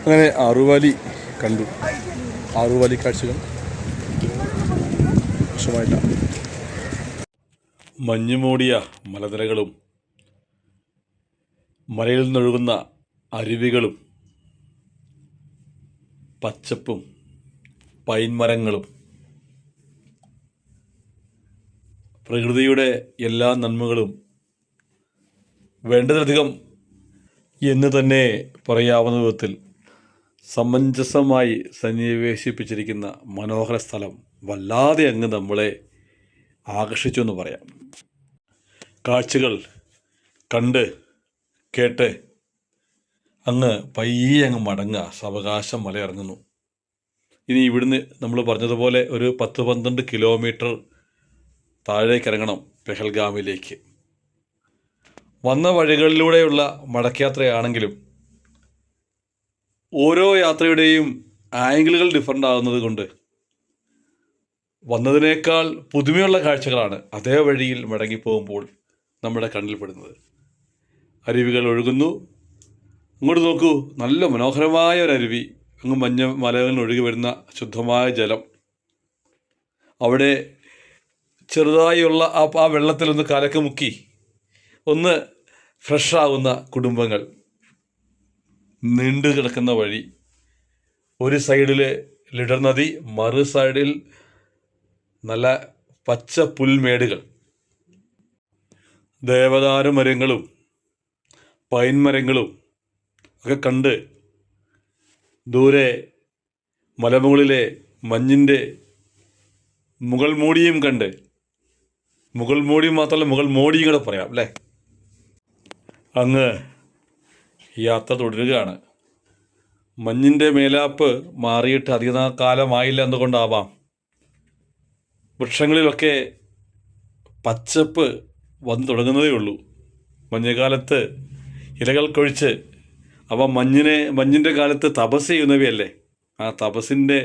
അങ്ങനെ ആറുവാലി കണ്ടു. ആറുവാലി കാഴ്ചകൾ മോശമായിട്ടാണ്. മഞ്ഞുമൂടിയ മലനിരകളും മലയിൽ നിന്നൊഴുകുന്ന അരുവികളും പച്ചപ്പും പൈൻമരങ്ങളും പ്രകൃതിയുടെ എല്ലാ നന്മകളും വേണ്ടതിലധികം എന്ന് തന്നെ പറയാവുന്ന വിധത്തിൽ സമഞ്ജസമായി സന്നിവേശിപ്പിച്ചിരിക്കുന്ന മനോഹര സ്ഥലം വല്ലാതെ അങ്ങ് നമ്മളെ ആകർഷിച്ചു എന്ന് പറയാം. കാഴ്ചകൾ കണ്ട് കേട്ട് അങ്ങ് പയ്യെ അങ്ങ് മടങ്ങുക. സാവകാശം മലയിറങ്ങുന്നു. ഇനി ഇവിടുന്ന് നമ്മൾ പറഞ്ഞതുപോലെ ഒരു 10-12 കിലോമീറ്റർ താഴേക്ക് ഇറങ്ങണം പെഹൽഗാമിലേക്ക്. വന്ന വഴികളിലൂടെയുള്ള മടക്കയാത്രയാണെങ്കിലും ഓരോ യാത്രയുടെയും ആംഗിളുകൾ ഡിഫറൻ്റ് ആകുന്നത് കൊണ്ട് വന്നതിനേക്കാൾ പുതുമയുള്ള കാഴ്ചകളാണ് അതേ വഴിയിൽ മടങ്ങിപ്പോകുമ്പോൾ നമ്മുടെ കണ്ണിൽപ്പെടുന്നത്. അരുവികൾ ഒഴുകുന്നു. അങ്ങോട്ട് നോക്കൂ, നല്ല മനോഹരമായ ഒരു അരുവി. അങ്ങ് മഞ്ഞ മലകളിൽ ഒഴുകി വരുന്ന ശുദ്ധമായ ജലം. അവിടെ ചെറുതായുള്ള ആ വെള്ളത്തിലൊന്ന് കാലൊക്കെ മുക്കി ഒന്ന് ഫ്രഷാകുന്ന കുടുംബങ്ങൾ. നീണ്ടു കിടക്കുന്ന വഴി. ഒരു സൈഡിൽ ലിഡർ നദി, മറു സൈഡിൽ നല്ല പച്ച പുൽമേടുകൾ. ദേവദാരു മരങ്ങളും പൈൻമരങ്ങളും ഒക്കെ കണ്ട് ദൂരെ മലമുകളിലെ മഞ്ഞിൻ്റെ മുകൾ മൂടിയും കണ്ട്, മുകൾ മൂടി മാത്രമല്ല മുകൾ മോടിയും കൂടെ പറയാം അല്ലേ, അങ്ങ് യാത്ര തുടരുകയാണ്. മഞ്ഞിൻ്റെ മേലാപ്പ് മാറിയിട്ട് അധിക കാലമായില്ല എന്നുകൊണ്ടാവാം വൃക്ഷങ്ങളിലൊക്കെ പച്ചപ്പ് വന്നു തുടങ്ങുന്നതേ ഉള്ളൂ. മഞ്ഞുകാലത്ത് ഇലകൾ കൊഴിച്ച് അവ മഞ്ഞിൻ്റെ കാലത്ത് തപസ് ചെയ്യുന്നവയല്ലേ. ആ തപസ്സിൻ്റെ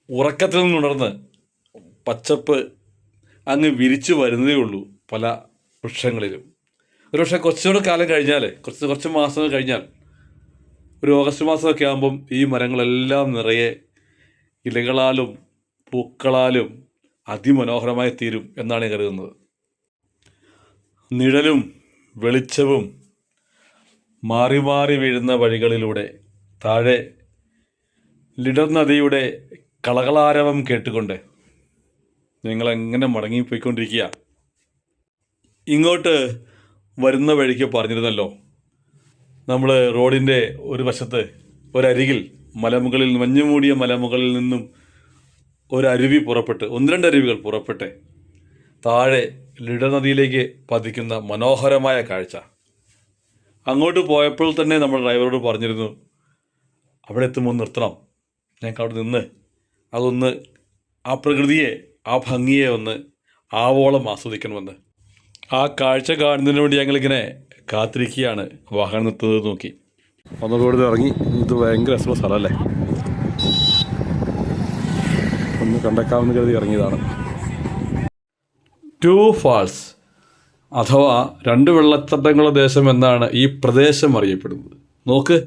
ഉറക്കത്തിൽ നിന്നുണർന്ന് പച്ചപ്പ് അങ്ങ് വിരിച്ചു വരുന്നതേ ഉള്ളൂ പല വൃക്ഷങ്ങളിലും. ഒരുപക്ഷെ കുറച്ചുകൂടെ കാലം കഴിഞ്ഞാൽ, കുറച്ച് മാസങ്ങൾ കഴിഞ്ഞാൽ, ഒരു ഓഗസ്റ്റ് മാസമൊക്കെ ആകുമ്പം ഈ മരങ്ങളെല്ലാം നിറയെ ഇലകളാലും പൂക്കളാലും അതിമനോഹരമായി തീരും എന്നാണ് ഞാൻ കരുതുന്നത്. നിഴലും വെളിച്ചവും മാറി മാറി വീഴുന്ന വഴികളിലൂടെ താഴെ ലിഡർ നദിയുടെ കളകളാരവം കേട്ടുകൊണ്ട് ഞങ്ങളെങ്ങനെ മടങ്ങിപ്പോയിക്കൊണ്ടിരിക്കുക. ഇങ്ങോട്ട് വരുന്ന വഴിക്ക് പറഞ്ഞിരുന്നല്ലോ, നമ്മൾ റോഡിൻ്റെ ഒരു വശത്ത് ഒരരികിൽ മലമുകളിൽ, മഞ്ഞുമൂടിയ മലമുകളിൽ നിന്നും ഒരരുവി പുറപ്പെട്ട്, 1-2 അരുവികൾ പുറപ്പെട്ട് താഴെ ലിഡർ നദിയിലേക്ക് പതിക്കുന്ന മനോഹരമായ കാഴ്ച. അങ്ങോട്ട് പോയപ്പോൾ തന്നെ നമ്മൾ ഡ്രൈവറോട് പറഞ്ഞിരുന്നു, അവിടെ എത്തുമ്പോൾ നിർത്തണം, ഞങ്ങൾക്ക് അവിടെ നിന്ന് അതൊന്ന്, ആ പ്രകൃതിയെ, ആ ഭംഗിയെ ഒന്ന് ആവോളം ആസ്വദിക്കണമെന്ന്. ആ കാഴ്ച കാണുന്നതിന് വേണ്ടി ഞങ്ങളിങ്ങനെ കാത്തിരിക്കുകയാണ്. വാഹനം നിർത്തുന്നത് നോക്കി ഒന്ന് റോഡിൽ ഇറങ്ങി. ഇത് ഭയങ്കര രസമുള്ള സ്ഥലമല്ലേ, ഒന്ന് കണ്ടേക്കാമെന്ന് കരുതി ഇറങ്ങിയതാണ്. 2 ഫാൾസ് അഥവാ 2 വെള്ളച്ചാട്ടങ്ങളുടെ ദേശം എന്നാണ് ഈ പ്രദേശം അറിയപ്പെടുന്നത്. നോക്ക്,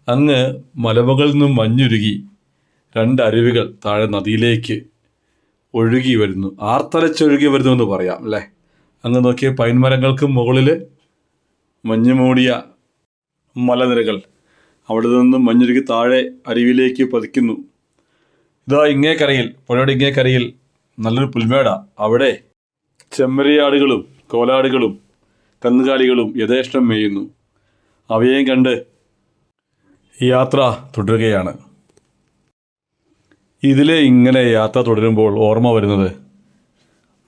അങ്ങ് മലമുകളിൽ നിന്നും മഞ്ഞുരുകി 2 അരുവികൾ താഴെ നദിയിലേക്ക് ഒഴുകി വരുന്നു. ആർത്തലച്ചൊഴുകി വരുന്നു എന്ന് പറയാം അല്ലേ. അങ്ങ് നോക്കിയ പൈൻമരങ്ങൾക്ക് മുകളിൽ മഞ്ഞ് മൂടിയ മലനിരകൾ, അവിടെ നിന്നും മഞ്ഞുരുകി താഴെ അരുവിയിലേക്ക് പതിക്കുന്നു. ഇതാ ഇങ്ങേക്കരയിൽ, പുഴയുടെ ഇങ്ങേക്കരയിൽ നല്ലൊരു പുൽമേടാണ്. അവിടെ ചെമ്മരിയാടുകളും കോലാടുകളും കന്നുകാലികളും യഥേഷ്ടം മേയുന്നു. അവയെയും കണ്ട് യാത്ര തുടരുകയാണ്. ഇതിലെ ഇങ്ങനെ യാത്ര തുടരുമ്പോൾ ഓർമ്മ വരുന്നത്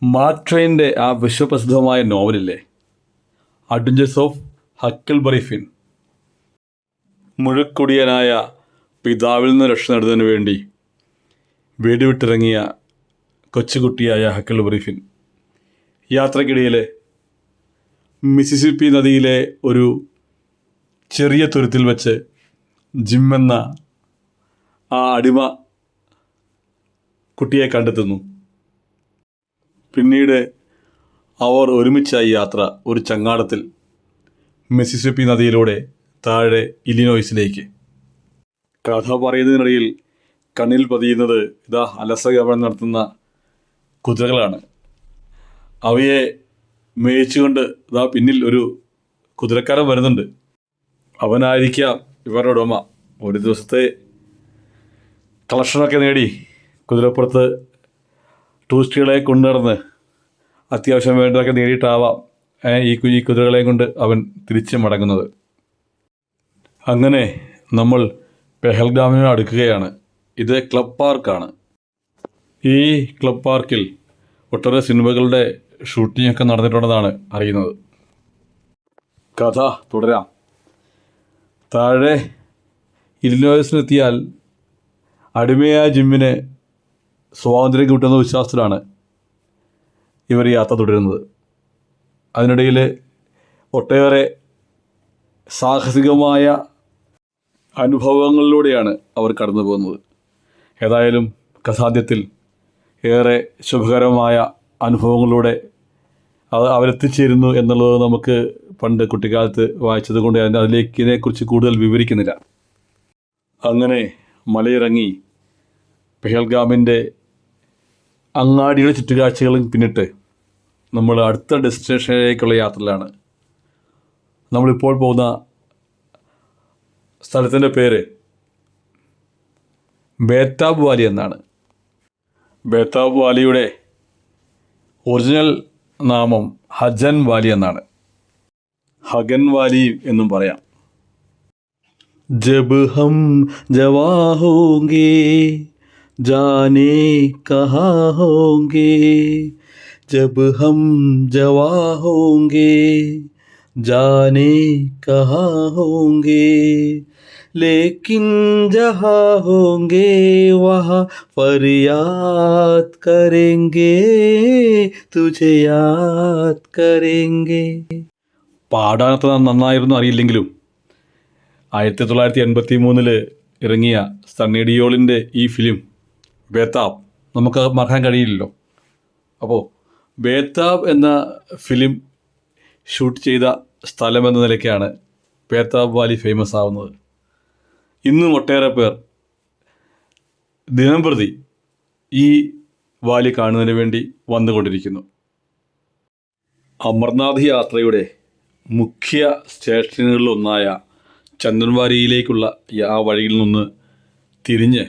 മാർക്ക് ട്വെയിൻ്റെ ആ വിശ്വപ്രസിദ്ധമായ നോവലില്ലേ, അഡ്വഞ്ചേഴ്സ് ഓഫ് ഹക്കിൾബറി ഫിൻ. മുഴുക്കുടിയനായ പിതാവിൽ നിന്ന് രക്ഷ നേടുന്നതിന് വേണ്ടി വീടുവിട്ടിറങ്ങിയ കൊച്ചുകുട്ടിയായ ഹക്കിൾബറി ഫിൻ യാത്രക്കിടയിൽ മിസിസിപ്പി നദിയിലെ ഒരു ചെറിയ തുരുത്തിൽ വെച്ച് ജിം എന്ന ആ അടിമ കുട്ടിയെ കണ്ടെത്തുന്നു. പിന്നീട് അവർ ഒരുമിച്ചായി യാത്ര ഒരു ചങ്ങാടത്തിൽ മിസിസിപ്പി നദിയിലൂടെ താഴെ ഇലിനോയ്സിലേക്ക്. കഥ പറയുന്നതിനിടയിൽ കണ്ണിൽ പതിയുന്നത് ഇതാ അലസഗമനം നടത്തുന്ന കുതിരകളാണ്. അവയെ മേയിച്ചുകൊണ്ട് ഇതാ പിന്നിൽ ഒരു കുതിരക്കാരൻ വരുന്നുണ്ട്. അവനായിരിക്കാം ഇവരുടെ ഉടമ. ഒരു ദിവസത്തെ കളക്ഷനൊക്കെ നേടി കുതിരപ്പുറത്ത് ടൂറിസ്റ്റുകളെ കൊണ്ടുനടന്ന് അത്യാവശ്യം വേണ്ടതൊക്കെ നേടിയിട്ടാവാം ഈ കുതിരകളെയും കൊണ്ട് അവൻ തിരിച്ച് മടങ്ങുന്നത്. അങ്ങനെ നമ്മൾ പെഹൽഗാമിന് അടുക്കുകയാണ്. ഇത് ക്ലബ് പാർക്കാണ്. ഈ ക്ലബ് പാർക്കിൽ ഒട്ടേറെ സിനിമകളുടെ ഷൂട്ടിങ്ങൊക്കെ നടന്നിട്ടുണ്ടെന്നാണ് അറിയുന്നത്. കഥ തുടരാം. താഴെ ഇലിനോയ്സിലെത്തിയാൽ അടിമയായ ജിമ്മിന് സ്വാതന്ത്ര്യം കിട്ടുന്ന വിശ്വാസത്തിലാണ് ഇവർ യാത്ര തുടരുന്നത്. അതിനിടയിൽ ഒട്ടേറെ സാഹസികമായ അനുഭവങ്ങളിലൂടെയാണ് അവർ കടന്നു പോകുന്നത്. ഏതായാലും കഥാന്ത്യത്തിൽ ഏറെ ശുഭകരമായ അനുഭവങ്ങളിലൂടെ അവരെത്തിച്ചേരുന്നു എന്നുള്ളത് നമുക്ക് പണ്ട് കുട്ടിക്കാലത്ത് വായിച്ചത് കൊണ്ട് ഇതിനെക്കുറിച്ച് കൂടുതൽ വിവരിക്കുന്നില്ല. അങ്ങനെ മലയിറങ്ങി പെഹൽഗാമിൻ്റെ അങ്ങാടിയുടെ ചുറ്റുകാഴ്ചകളും പിന്നിട്ട് നമ്മൾ അടുത്ത ഡെസ്റ്റിനേഷനിലേക്കുള്ള യാത്രയിലാണ്. നമ്മളിപ്പോൾ പോകുന്ന സ്ഥലത്തിൻ്റെ പേര് ബേതാബ് വാലി എന്നാണ്. ബേതാബ് വാലിയുടെ ഒറിജിനൽ നാമം ഹജൻ വാലി എന്നാണ്. ഹഗൻ വാലി എന്നും പറയാം. ജബ് ഹം ജവാ ഹോംഗേ ജാനേ കഹാ ഹോംഗേ ജബ് ഹം ജവാ ഹോംഗേ ജാനേ കഹാ ഹോംഗേ लेकिन जहाँ होंगे वहाँ फरियाद करेंगे तुझे याद करेंगे. പാടാനത്ര നന്നായിരുന്നു അറിയില്ലെങ്കിലും 1983 ഇറങ്ങിയ സണ്ണി ഡിയോളിൻ്റെ ഈ ഫിലിം ബേതാബ് നമുക്ക് മറക്കാൻ കഴിയില്ലല്ലോ. അപ്പോൾ ബേതാബ് എന്ന ഫിലിം ഷൂട്ട് ചെയ്ത സ്ഥലമെന്ന നിലയ്ക്കാണ് ബേതാബ് വാലി ഫേമസ് ആവുന്നത്. ഇന്നും ഒട്ടേറെ പേർ ദിനംപ്രതി ഈ വാലി കാണുന്നതിന് വേണ്ടി വന്നുകൊണ്ടിരിക്കുന്നു. അമർനാഥ് യാത്രയുടെ മുഖ്യ സ്റ്റേഷനുകളിലൊന്നായ ചന്ദൻവാരിയിലേക്കുള്ള ആ വഴിയിൽ നിന്ന് തിരിഞ്ഞ്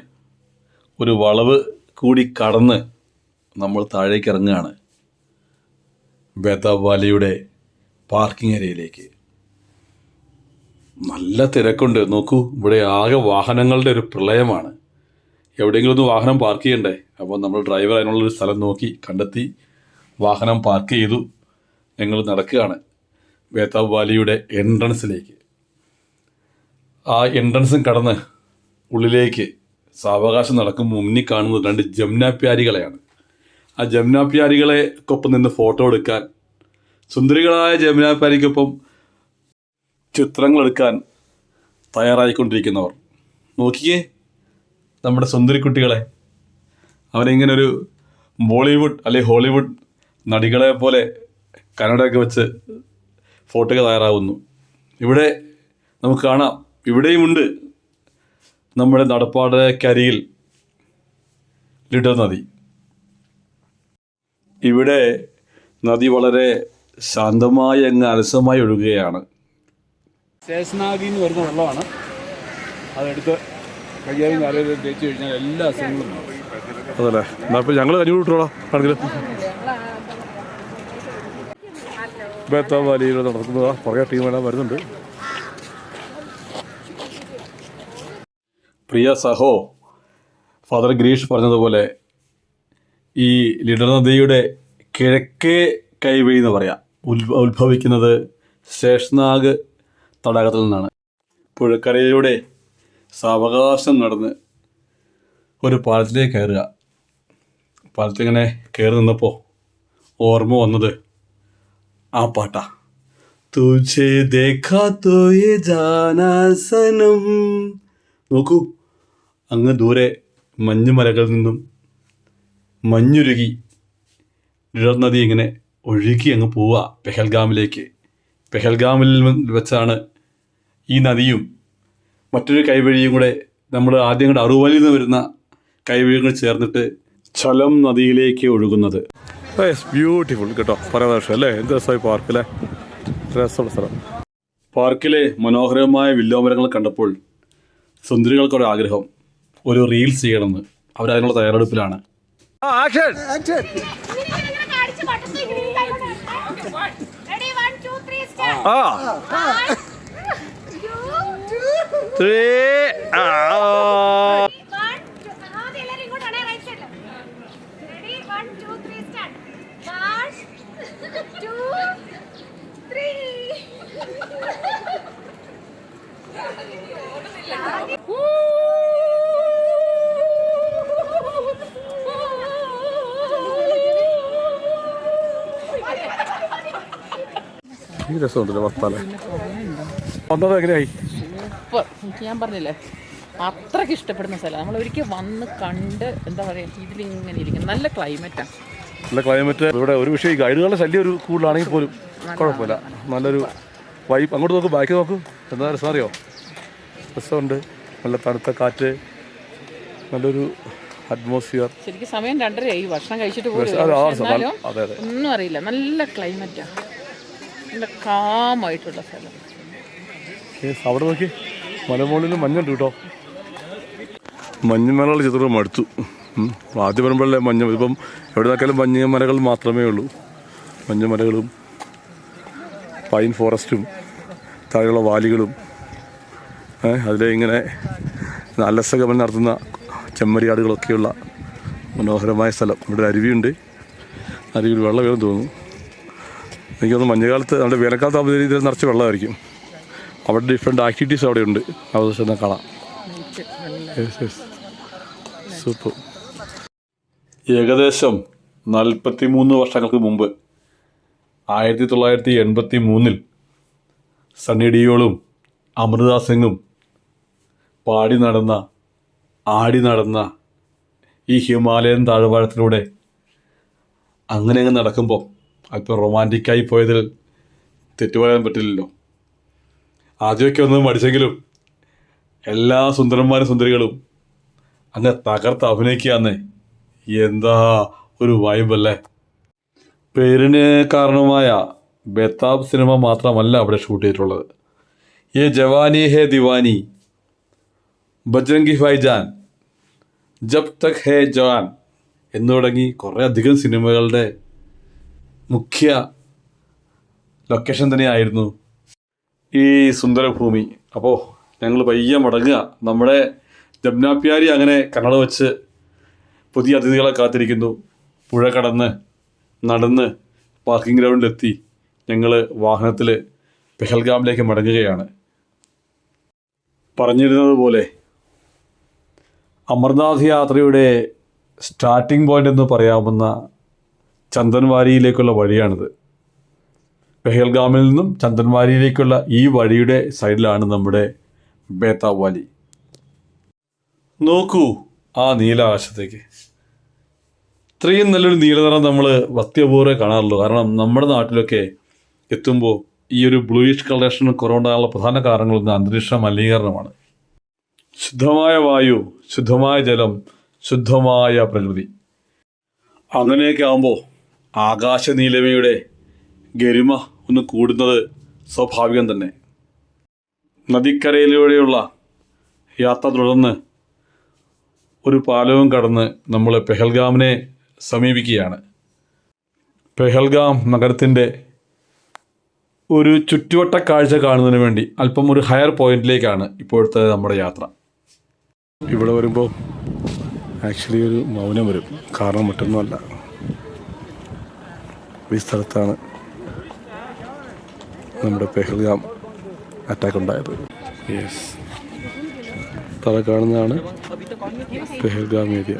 ഒരു വളവ് കൂടി കടന്ന് നമ്മൾ താഴേക്ക് ഇറങ്ങുകയാണ് ബേതാബ് വാലിയുടെ പാർക്കിംഗ് ഏരിയയിലേക്ക്. നല്ല തിരക്കുണ്ട്. നോക്കൂ, ഇവിടെ ആകെ വാഹനങ്ങളുടെ ഒരു പ്രളയമാണ്. എവിടെയെങ്കിലും ഒന്ന് വാഹനം പാർക്ക് ചെയ്യണ്ടേ? അപ്പോൾ നമ്മൾ ഡ്രൈവർ അതിനുള്ളൊരു സ്ഥലം നോക്കി കണ്ടെത്തി വാഹനം പാർക്ക് ചെയ്തു. ഞങ്ങൾ നടക്കുകയാണ് ബേതാബ് വാലിയുടെ എൻട്രൻസിലേക്ക്. ആ എൻട്രൻസും കടന്ന് ഉള്ളിലേക്ക് സാവകാശം നടക്കുമ്പോൾ മുന്നിൽ കാണുന്നത് 2 ജമുനാപ്യാരികളെയാണ്. ആ ജമുനാപ്യാരികളെക്കൊപ്പം നിന്ന് ഫോട്ടോ എടുക്കാൻ, സുന്ദരികളായ ജമുനാപ്യാരിക്കൊപ്പം ചിത്രങ്ങളെടുക്കാൻ തയ്യാറായിക്കൊണ്ടിരിക്കുന്നവർ. നോക്കിയേ നമ്മുടെ സുന്ദരിക്കുട്ടികളെ. അവരിങ്ങനെ ഒരു ബോളിവുഡ് അല്ലെങ്കിൽ ഹോളിവുഡ് നടികളെ പോലെ കന്നഡയൊക്കെ വെച്ച് ഫോട്ടോയ്ക്ക് തയ്യാറാവുന്നു. ഇവിടെ നമുക്ക് കാണാം, ഇവിടെയുമുണ്ട് നമ്മുടെ നടപ്പാതയ്ക്കരികിൽ ലിഡർ നദി. ഇവിടെ നദി വളരെ ശാന്തമായി അങ്ങ് അലസമായി ഒഴുകുകയാണ്. ശേഷനാഗിൽ നിന്ന് വരുന്ന വെള്ളമാണ്. അതെടുത്ത് കയ്യാലും കാലം തേച്ച് കഴിഞ്ഞാൽ എല്ലാ അസുഖങ്ങളും അതല്ലേ. എന്നാൽ ഇപ്പോൾ ഞങ്ങൾ കഞ്ഞി വിട്ടോളാം ആണെങ്കിൽ. ബേതാബ് വാലിയിൽ നടക്കുന്നതാ കുറേ ടീമെല്ലാം വരുന്നുണ്ട്. പ്രിയ സഹോ, ഫാദർ ഗ്രീഷ് പറഞ്ഞതുപോലെ ഈ ലിഡർ നദിയുടെ കിഴക്കേ കൈവഴി എന്ന് പറയാം ഉത്ഭവിക്കുന്നത് ശേഷനാഗ് തടാകത്തിൽ നിന്നാണ്. പുഴക്കരയിലൂടെ സാവകാശം നടന്ന് ഒരു പാലത്തിലേക്ക് കയറുക. പാലത്തിങ്ങനെ കയറി നിന്നപ്പോൾ ഓർമ്മ വന്നത് ആ പാട്ടാ. തുझे देखा तो ये जाना सनम. നോക്കൂ, അങ്ങ് ദൂരെ മഞ്ഞുമലകളിൽ നിന്നും മഞ്ഞുരുകി ലിഡർ നദി ഇങ്ങനെ ഒഴുകി അങ്ങ് പോവുക പെഹൽഗാമിലേക്ക്. പെഹൽഗാമിൽ വെച്ചാണ് ഈ നദിയും മറ്റൊരു കൈവഴിയും കൂടെ നമ്മൾ ആദ്യം കൂടെ അറുവലിൽ നിന്ന് വരുന്ന കൈവഴിയും കൂടെ ചേർന്നിട്ട് ചലം നദിയിലേക്ക് ഒഴുകുന്നത്. ബ്യൂട്ടിഫുൾ കേട്ടോ, പരദർശം അല്ലേ, എന്ത് രസമായി പാർക്കിലെ രസമുള്ള സ്ഥലം. പാർക്കിലെ മനോഹരമായ വില്ലോമരങ്ങൾ കണ്ടപ്പോൾ സുന്ദരികൾക്കൊരു ആഗ്രഹം, ഒരു റീൽസ് ചെയ്യണമെന്ന്. അവരതിനുള്ള തയ്യാറെടുപ്പിലാണ്. ഈ രസമുണ്ടല്ലോ വർത്താലെ. വന്നത് എങ്ങനെയായി? എനിക്ക് ഞാൻ പറഞ്ഞില്ലേ, അത്രയ്ക്ക് ഇഷ്ടപ്പെടുന്ന സ്ഥലം. നമ്മൾ ഒരിക്കൽ വന്ന് കണ്ട് എന്താ പറയുക, ഇതിലിങ്ങനെ ഇരിക്കും. നല്ല ക്ലൈമറ്റാണ്. നല്ല ക്ലൈമറ്റ്. ഇവിടെ ഒരു വിഷയം, ഈ ഗൈഡുകളുടെ ശല്യം ഒരു കൂടുതലാണെങ്കിൽ പോലും കുഴപ്പമില്ല. നല്ലൊരു വൈബ്. അങ്ങോട്ട് നോക്കും, ബാക്ക് നോക്കും, എന്താ രസം അറിയോ? രസമുണ്ട്. നല്ല തണുത്ത കാറ്റ്, നല്ലൊരു അറ്റ്മോസ്ഫിയർ. ശരിക്കും സമയം 2:30 ഭക്ഷണം കഴിച്ചിട്ട് പോലും ഒന്നും അറിയില്ല. നല്ല ക്ലൈമറ്റാണ്, നല്ല കാമായിട്ടുള്ള സ്ഥലം. അവിടെ നോക്കി, മലമുകളിൽ മഞ്ഞുണ്ട് കേട്ടോ. മഞ്ഞുമലകളുടെ ചിത്രം മടുത്തു. ആദ്യം വരുമ്പോഴല്ലേ മഞ്ഞ്, ഇപ്പം എവിടെ നോക്കിയാലും മഞ്ഞുമലകൾ മാത്രമേ ഉള്ളൂ. മഞ്ഞുമലകളും പൈൻ ഫോറസ്റ്റും താഴെയുള്ള വാലികളും, അതിലെ ഇങ്ങനെ അലസഗമനം നടത്തുന്ന ചെമ്മരിയാടുകളൊക്കെയുള്ള മനോഹരമായ സ്ഥലം. ഇവിടെ അരുവിയുണ്ട്, അരുവിയിൽ വെള്ളം വീഴും തോന്നുന്നു. എനിക്ക് തോന്നുന്നു മഞ്ഞുകാലത്ത്, നമ്മുടെ വേനൽക്കാലത്ത് ആകുമ്പോൾ ഇതിൽ നിറച്ച് വെള്ളമായിരിക്കും. അവിടെ ഡിഫറെൻറ്റ് ആക്ടിവിറ്റീസ് അവിടെ ഉണ്ട്, അവിടെ കാണാം. സൂപ്പർ. ഏകദേശം 43 വർഷങ്ങൾക്ക് മുമ്പ് 1983 സണ്ണി ഡിയോളും അമൃത സിംഗും പാടി നടന്ന, ആടി നടന്ന ഈ ഹിമാലയൻ താഴ്വാരത്തിലൂടെ അങ്ങനെ അങ്ങ് നടക്കുമ്പോൾ അല്പം റൊമാൻറ്റിക്കായി പോയതിൽ തെറ്റു പറയാൻ പറ്റില്ലല്ലോ. ആദ്യമൊക്കെ ഒന്നും മടിച്ചെങ്കിലും എല്ലാ സുന്ദരന്മാരും സുന്ദരികളും അങ്ങ് തകർത്ത് അഭിനയിക്കുകയെന്ന്. എന്താ ഒരു വൈബല്ലേ. പേരിന് കാരണമായ ബെത്താബ് സിനിമ മാത്രമല്ല അവിടെ ഷൂട്ട് ചെയ്തിട്ടുള്ളത്. യേ ജവാനി ഹേ ദിവാനി, ബജ്രംഗി ഭായ്ജാൻ, ജബ് തക് ഹേ ജവാൻ എന്ന് തുടങ്ങി കുറേ അധികം സിനിമകളുടെ മുഖ്യ ലൊക്കേഷൻ തന്നെയായിരുന്നു ഈ സുന്ദരഭൂമി. അപ്പോൾ ഞങ്ങൾ പയ്യെ മടങ്ങുക. നമ്മുടെ ജമുന പ്യാരി അങ്ങനെ കണ്ണട വെച്ച് പുതിയ അതിഥികളെ കാത്തിരിക്കുന്നു. പുഴ കടന്ന് നടന്ന് പാർക്കിംഗ് ഗ്രൗണ്ടിലെത്തി ഞങ്ങൾ വാഹനത്തിൽ പെഹൽഗാമിലേക്ക് മടങ്ങുകയാണ്. പറഞ്ഞിരുന്നത് പോലെ അമർനാഥ് യാത്രയുടെ സ്റ്റാർട്ടിംഗ് പോയിൻ്റ് എന്ന് പറയാവുന്ന ചന്ദൻവാരിയിലേക്കുള്ള വഴിയാണിത്. പെഹൽഗാമിൽ നിന്നും ചന്ദൻവാരിയിലേക്കുള്ള ഈ വഴിയുടെ സൈഡിലാണ് നമ്മുടെ ബേതാബ് വാലി. നോക്കൂ ആ നീലാകാശത്തേക്ക്. ഇത്രയും നല്ലൊരു നീലനിറം നമ്മൾ അത്യപൂർവ്വം കാണാറുള്ളൂ. കാരണം നമ്മുടെ നാട്ടിലൊക്കെ എത്തുമ്പോൾ ഈ ഒരു ബ്ലൂയിഷ് കളറേഷൻ കുറവുണ്ടാകാനുള്ള പ്രധാന കാരണങ്ങളൊന്ന് അന്തരീക്ഷ മലിനീകരണമാണ്. ശുദ്ധമായ വായു, ശുദ്ധമായ ജലം, ശുദ്ധമായ പ്രകൃതി, അങ്ങനെയൊക്കെ ആകുമ്പോൾ ആകാശ നീലമയുടെ ഗരിമ ഒന്ന് കൂടുന്നത് സ്വാഭാവികം തന്നെ. നദിക്കരയിലൂടെയുള്ള യാത്ര തുടർന്ന് ഒരു പാലവും കടന്ന് നമ്മൾ പെഹൽഗാമിനെ സമീപിക്കുകയാണ്. പെഹൽഗാം നഗരത്തിൻ്റെ ഒരു ചുറ്റുവട്ട കാഴ്ച കാണുന്നതിന് വേണ്ടി അല്പം ഒരു ഹയർ പോയിന്റിലേക്കാണ് ഇപ്പോഴത്തെ നമ്മുടെ യാത്ര. ഇവിടെ വരുമ്പോൾ ആക്ച്വലി ഒരു മൗനം വരും. കാരണം മറ്റൊന്നുമല്ല, ഈ സ്ഥലത്താണ് നമ്മുടെ പെഹൽഗാം അറ്റാക്ക് ഉണ്ടായത്. യെസ്, തല കാണുന്നതാണ് പെഹൽഗാം ഏരിയ.